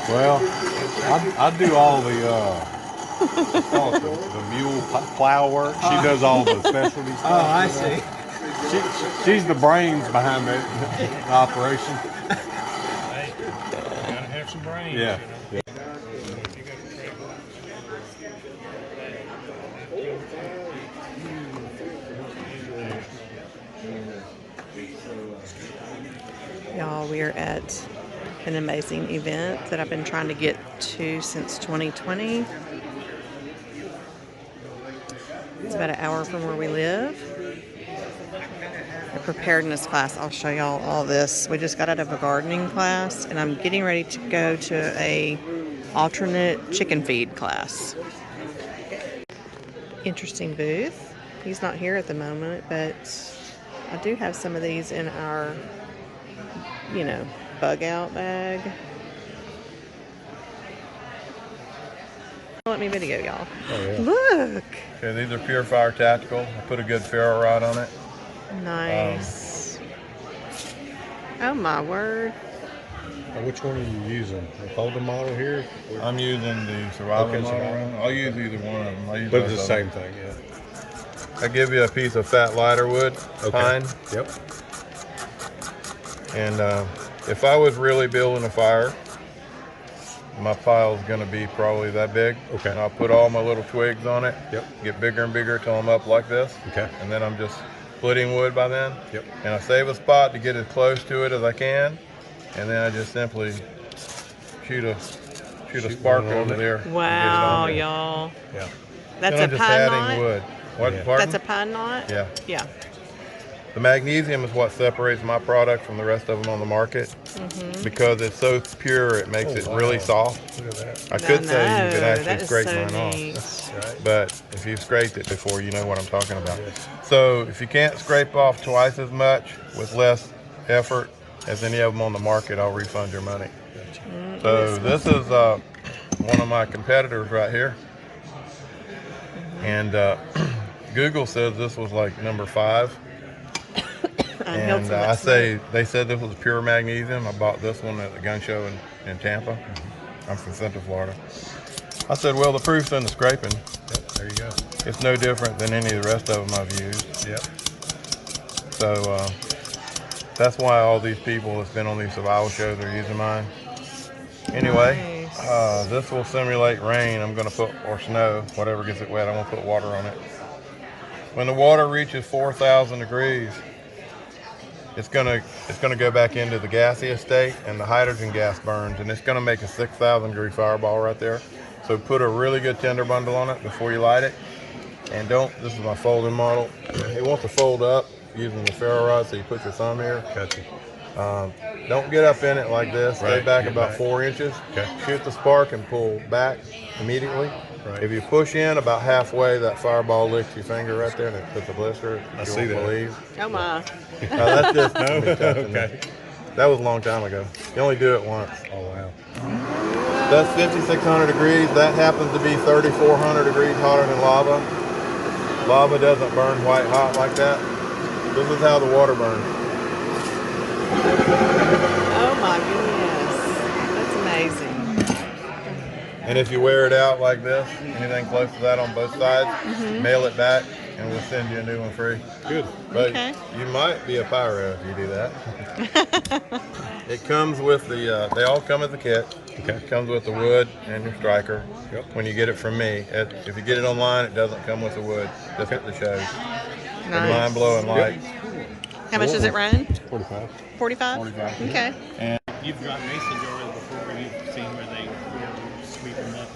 Well, I do all the mule plow work. She does all the specialty stuff. Oh, I see. She's the brains behind the operation. Hey, you gotta have some brains. Yeah. You know? Y'all, we are at an amazing event that I've been trying to get to since 2020. It's about an hour from where we live. A preparedness class. I'll show y'all all this. We just got out of a gardening class, and I'm getting ready to go to a alternate chicken feed class. Interesting booth. He's not here at the moment, but I do have some of these in our, bug out bag. Let me video y'all. Oh, yeah. Look. Okay, these are Pure Fire Tactical. I put a good ferro rod on it. Nice. Oh my word. Which one are you using? The folder model here? I'm using the survival Okay, model. survival. I'll use either one of them. I use But both it's the of them. same thing, yeah. I give you a piece of fat lighter wood, pine, Yep. and if I was really building a fire, my pile's gonna be probably that big. Okay. And I'll put all my little twigs on it. Yep. Get bigger and bigger till I'm up like this. Okay. And then I'm just splitting wood by then. Yep. And I save a spot to get as close to it as I can, and then I just simply shoot a spark one on over it. there. and get it Wow, on there. y'all. Yeah. That's Then a I'm just pine adding knot? wood. What? Yeah. Pardon? That's a pine knot? Yeah. Yeah. The magnesium is what separates my product from the rest of them on the market. Because it's so pure, it makes it really soft. Look at that. I could say you could know, actually that is scrape so mine neat. off, Right. but if you've scraped it before, you know what I'm talking about. Yes. So if you can't scrape off twice as much with less effort as any of them on the market, I'll refund your money. So this is one of my competitors right here, and Google says this was like number 5. And I say, they said this was pure magnesium. I bought this one at the gun show in Tampa. I'm from Central Florida. I said, well, the proof's in the scraping. Yep. There you go. It's no different than any of the rest of them I've used. Yep. So that's why all these people that's been on these survival shows are using mine. Anyway, Nice. this will simulate rain. I'm going to put, or snow, whatever gets it wet. I'm going to put water on it. When the water reaches 4,000 degrees, it's gonna go back into the gaseous state, and the hydrogen gas burns, and it's gonna make a 6,000 degree fireball right there. So put a really good tinder bundle on it before you light it, and this is my folding model. It wants to fold up using the ferro rod, so you put your thumb here. Gotcha. Don't get up in it like this. Stay Right, back get about back. 4 inches. Okay. Shoot the spark and pull back immediately. Right. If you push in about halfway, that fireball licks your finger right there, and it puts a blister. I You see won't that. believe. Oh my. That's just me touching Okay. it. That was a long time ago. You only do it once. Oh, wow. That's 5,600 degrees. That happens to be 3,400 degrees hotter than lava. Lava doesn't burn white hot like that. This is how the water burns. Oh my goodness. That's amazing. And if you wear it out like this, anything close to that on both sides, mail it back, and we'll send you a new one free. Good. But Okay. you might be a pyro if you do that. It comes with the, they all come as a kit. Okay. It comes with the wood and your striker. Yep. When you get it from me, if you get it online, it doesn't come with the wood, just at the shows. They're Nice. mind-blowing light. How much does it run? 45. 45? 45. Okay. You've got mason jars before. You've seen where they sweep them up.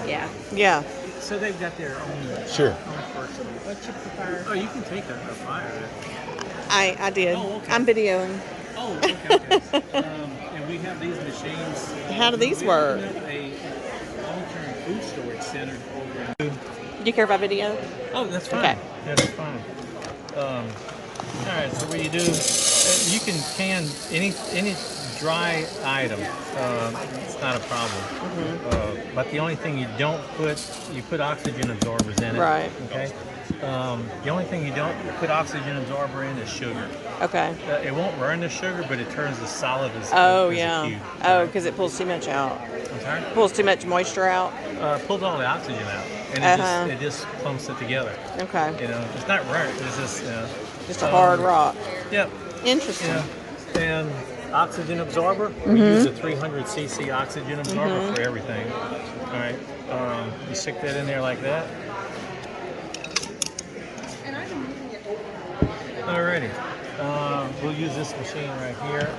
Yeah. Yeah. So they've got their own. Sure. What you prefer? Oh, you can take a fire. I did. Oh, okay. I'm videoing. Oh, okay. And we have these machines. How do these We work? opened up a long-term food storage center over in. Do you care if I video? Oh, that's fine. Okay. Yeah, that's fine. All right. So what you do, you can can any dry item. It's not a problem. But the only thing you don't put, you put oxygen absorbers in it. Right. Okay. The only thing you don't put oxygen absorber in is sugar. Okay. It won't burn the sugar, but it turns as solid as, Oh, as yeah. a cube. Oh, because it pulls too much out. I'm sorry? Pulls too much moisture out. Pulls all the oxygen out, and it just clumps it together. Okay. You know, it's not burnt. It's just Just a hard rock. Yep. Interesting. Yeah. And oxygen absorber. We use a 300 cc oxygen absorber for everything. All right. You stick that in there like that. Alrighty. We'll use this machine right here.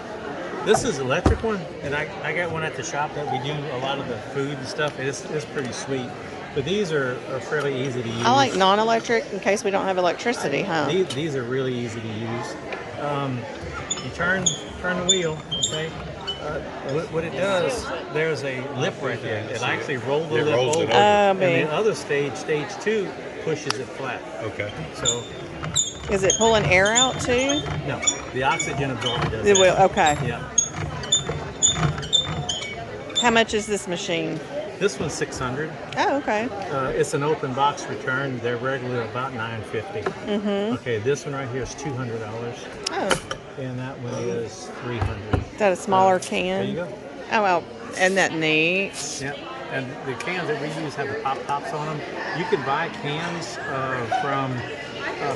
This is electric one, and I got one at the shop that we do a lot of the food and stuff. It's pretty sweet. But these are fairly easy to use. I like non-electric in case we don't have electricity, huh? These are really easy to use. You turn the wheel, okay? What it does, there's a lip right there. It actually rolls the lip over. And the other stage 2, pushes it flat. Okay. So, Is it pulling air out too? no, the oxygen absorber does It that. will. Okay. Yeah. How much is this machine? This one's $600. Oh, okay. It's an open box return. They're regular about $950. Mm-hmm. Okay, this one right here is $200. Oh, And that one is $300. is that a smaller can? There you go. Oh, well, isn't that neat? Yep. And the cans that we use have the pop tops on them. You can buy cans from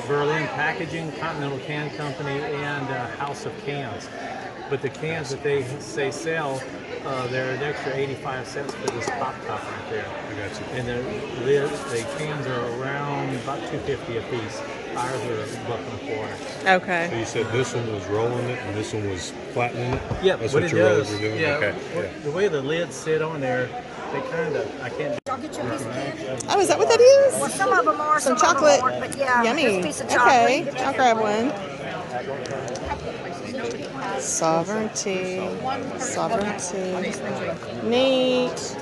Berlin Packaging, Continental Can Company, and House of Cans. But the cans that they sell, they're an extra 85 cents for this pop top right there. I got you. And the cans are around about $2.50 a piece. Ours are $1.25. Okay. So you said this one was rolling it and this one was flattening it? Yeah, That's what what it your does. rollers are doing? Yeah, Okay. the way the lids sit on there, they kind of, I can't. I'll get you a piece of cake. Oh, is that what that is? Well, some of them are, Some some chocolate. of them aren't, but yeah, Yummy. this piece of chocolate. Okay, I'll grab one. Sovereignty. Neat.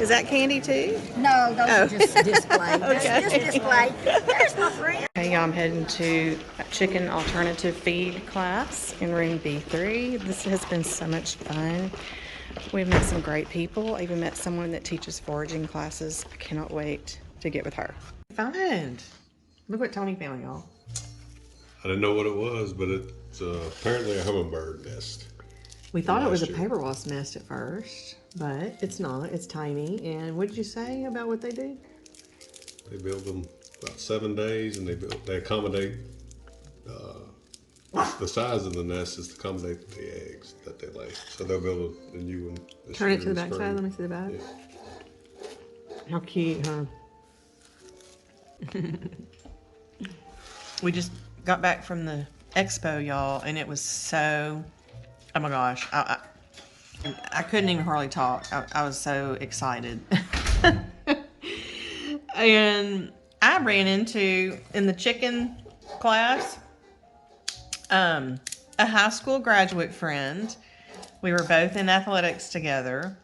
Is that candy too? No, those are just display. Okay. Just display. There's my friend. Okay, y'all, I'm heading to a chicken alternative feed class in room B3. This has been so much fun. We've met some great people. I even met someone that teaches foraging classes. I cannot wait to get with her. Fun. Look what Tony found, y'all. I didn't know what it was, but it's apparently a hummingbird nest. We thought it was a Last year. paper wasp nest at first, but it's not. It's tiny. And what did you say about what they do? They build them about 7 days, and they accommodate. The size of the nest is to accommodate the eggs that they lay. So they'll build a new one. Turn it to the back side. Let me see the back. Yeah. How cute, huh? We just got back from the expo, y'all, and it was so, oh my gosh, I couldn't even hardly talk. I was so excited. And I ran into, in the chicken class, a high school graduate friend. We were both in athletics together.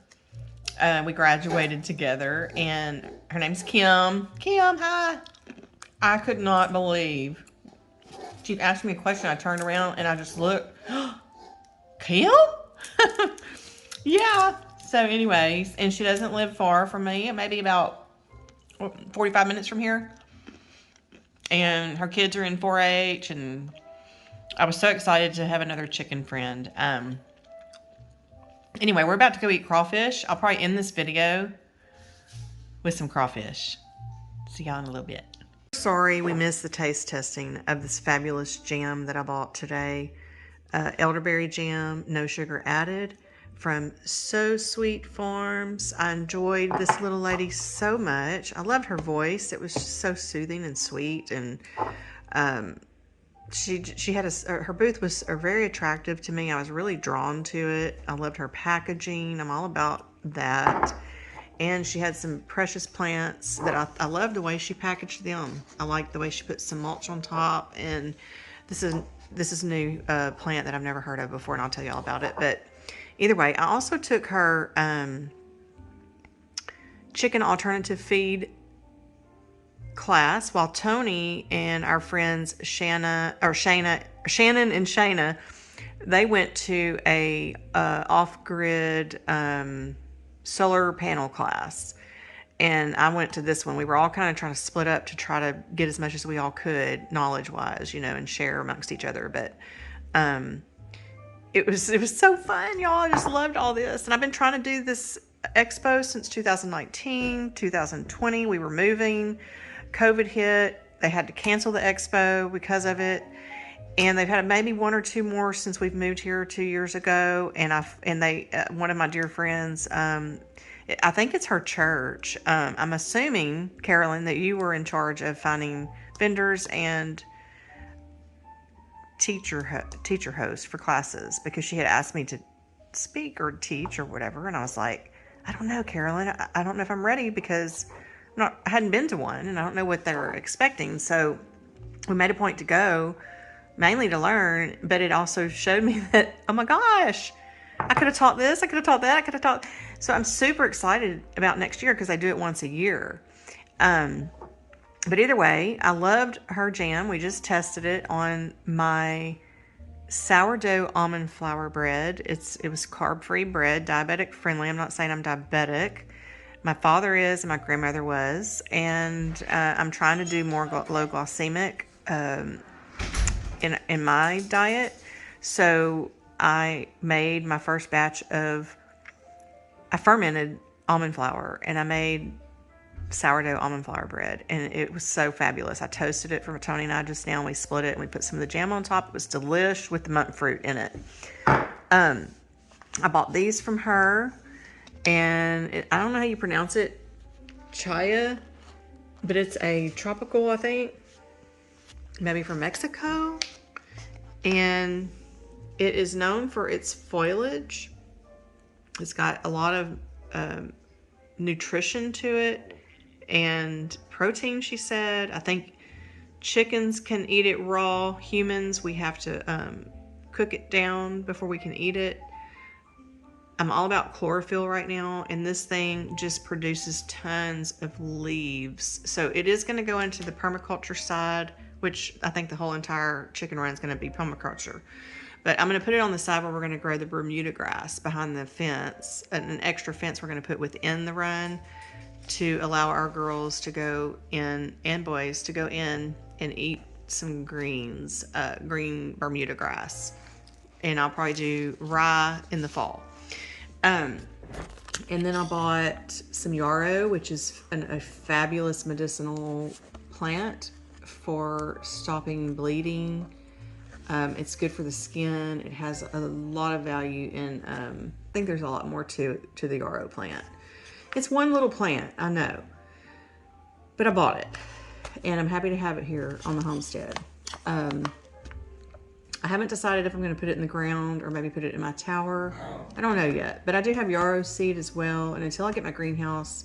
We graduated together, and her name's Kim. Kim, hi. I could not believe. She asked me a question. I turned around and I just looked. Kim? Yeah. So anyways, and she doesn't live far from me. Maybe about 45 minutes from here. And her kids are in 4-H, and I was so excited to have another chicken friend. Anyway, we're about to go eat crawfish. I'll probably end this video with some crawfish. See y'all in a little bit. Sorry we missed the taste testing of this fabulous jam that I bought today. Elderberry jam, no sugar added, from So Sweet Farms. I enjoyed this little lady so much. I loved her voice. It was just so soothing and sweet, and she had her booth was very attractive to me. I was really drawn to it. I loved her packaging. I'm all about that. And she had some precious plants that I loved the way she packaged them. I liked the way she put some mulch on top. And this is a new plant that I've never heard of before, and I'll tell you all about it. But either way, I also took her chicken alternative feed class while Tony and our friends Shannon and Shayna, they went to a off-grid solar panel class. and I went to this one. We were all kind of trying to split up to try to get as much as we all could, knowledge-wise, and share amongst each other. But it was so fun, y'all. I just loved all this, and I've been trying to do this expo since 2019, 2020. We were moving, COVID hit. They had to cancel the expo because of it. And they've had maybe one or two more since we've moved here 2 years ago. And one of my dear friends, I think it's her church. I'm assuming, Carolyn, that you were in charge of finding vendors and teacher host for classes, because she had asked me to speak or teach or whatever. And I was like, I don't know, Carolyn. I don't know if I'm ready, because I hadn't been to one and I don't know what they were expecting. So we made a point to go, mainly to learn, but it also showed me that, oh my gosh, I could have taught this, I could have taught that, I could have taught. So I'm super excited about next year, because they do it once a year. But either way, I loved her jam. We just tested it on my sourdough almond flour bread. It was carb-free bread, diabetic friendly. I'm not saying I'm diabetic. My father is, and my grandmother was. And I'm trying to do more low glycemic in my diet. So I made my first batch of, I fermented almond flour, and I made sourdough almond flour bread, and it was so fabulous. I toasted it for Tony and I just now, and we split it, and we put some of the jam on top. It was delish with the monk fruit in it. I bought these from her, and I don't know how you pronounce it, chaya, but it's a tropical, I think, maybe from Mexico, and it is known for its foliage. It's got a lot of nutrition to it and protein, she said. I think chickens can eat it raw. Humans, we have to cook it down before we can eat it. I'm all about chlorophyll right now, and this thing just produces tons of leaves. So it is going to go into the permaculture side, which I think the whole entire chicken run is going to be permaculture. But I'm going to put it on the side where we're going to grow the Bermuda grass behind the fence, an extra fence we're going to put within the run to allow our girls to go in, and boys to go in and eat some greens, green Bermuda grass. And I'll probably do rye in the fall. And then I bought some yarrow, which is a fabulous medicinal plant for stopping bleeding. It's good for the skin. It has a lot of value in, I think there's a lot more to the yarrow plant. It's one little plant, I know, but I bought it, and I'm happy to have it here on the homestead. I haven't decided if I'm going to put it in the ground or maybe put it in my tower. I don't know yet, but I do have yarrow seed as well, and until I get my greenhouse,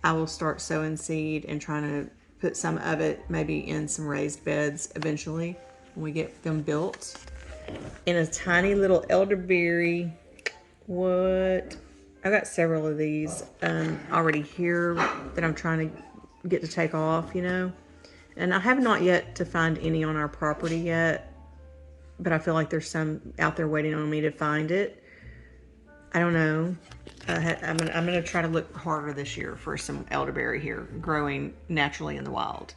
I will start sowing seed and trying to put some of it maybe in some raised beds eventually when we get them built. In a tiny little elderberry, I got several of these already here that I'm trying to get to take off, and I have not yet to find any on our property yet, but I feel like there's some out there waiting on me to find it. I don't know. I'm gonna try to look harder this year for some elderberry here growing naturally in the wild.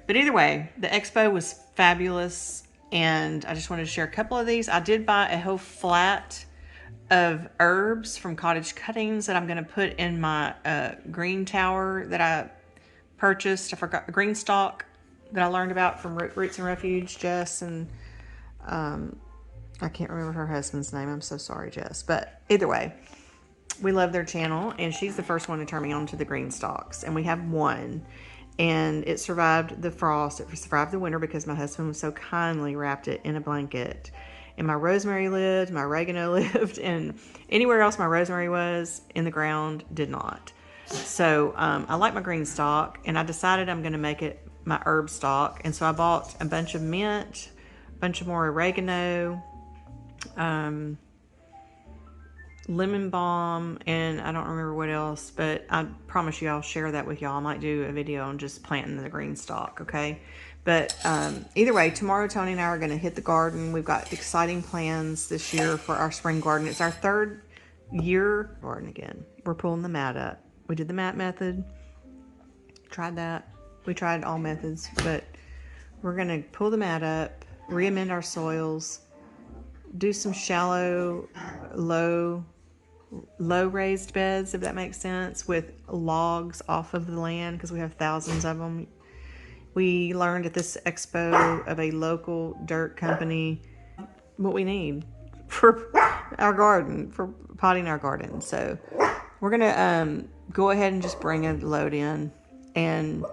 But either way, the expo was fabulous, and I just wanted to share a couple of these. I did buy a whole flat of herbs from Cottage Cuttings that I'm going to put in my green tower that I purchased. I forgot the green stalk that I learned about from Roots and Refuge, Jess, and I can't remember her husband's name. I'm so sorry, Jess. But either way, we love their channel, and she's the first one to turn me on to the green stalks, and we have one, and it survived the frost. It survived the winter because my husband so kindly wrapped it in a blanket. And my rosemary lived, my oregano lived, and anywhere else my rosemary was in the ground did not. So I like my green stalk, and I decided I'm going to make it my herb stalk. And so I bought a bunch of mint, a bunch of more oregano, lemon balm, and I don't remember what else, but I promise you I'll share that with y'all. I might do a video on just planting the green stalk, okay? But either way, tomorrow Tony and I are going to hit the garden. We've got exciting plans this year for our spring garden. It's our third year garden again. We're pulling the mat up. We did the mat method. Tried that. We tried all methods, but we're going to pull the mat up, re-amend our soils, do some shallow, low raised beds, if that makes sense, with logs off of the land because we have thousands of them. We learned at this expo of a local dirt company what we need for our garden, for potting our garden. So we're going to go ahead and just bring a load in, and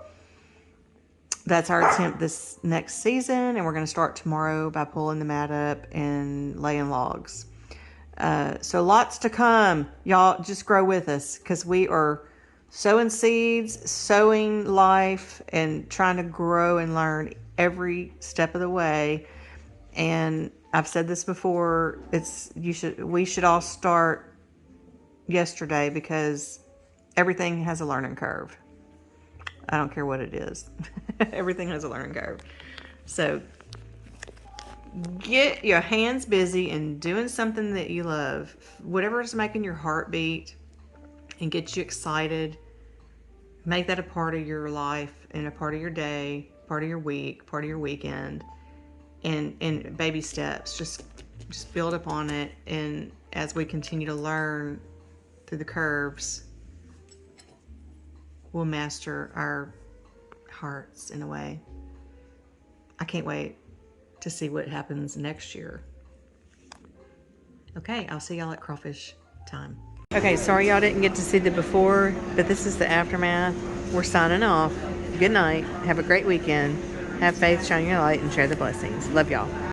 that's our attempt this next season. And we're going to start tomorrow by pulling the mat up and laying logs. So lots to come. Y'all just grow with us because we are sowing seeds, sowing life, and trying to grow and learn every step of the way. And I've said this before, we should all start yesterday because everything has a learning curve. I don't care what it is. Everything has a learning curve. So get your hands busy and doing something that you love. Whatever is making your heart beat and get you excited, make that a part of your life and a part of your day, part of your week, part of your weekend. And baby steps, just build upon it. And as we continue to learn through the curves, we'll master our hearts in a way. I can't wait to see what happens next year. Okay, I'll see y'all at crawfish time. Okay, sorry y'all didn't get to see the before, but this is the aftermath. We're signing off. Good night. Have a great weekend. Have faith, shine your light, and share the blessings. Love y'all.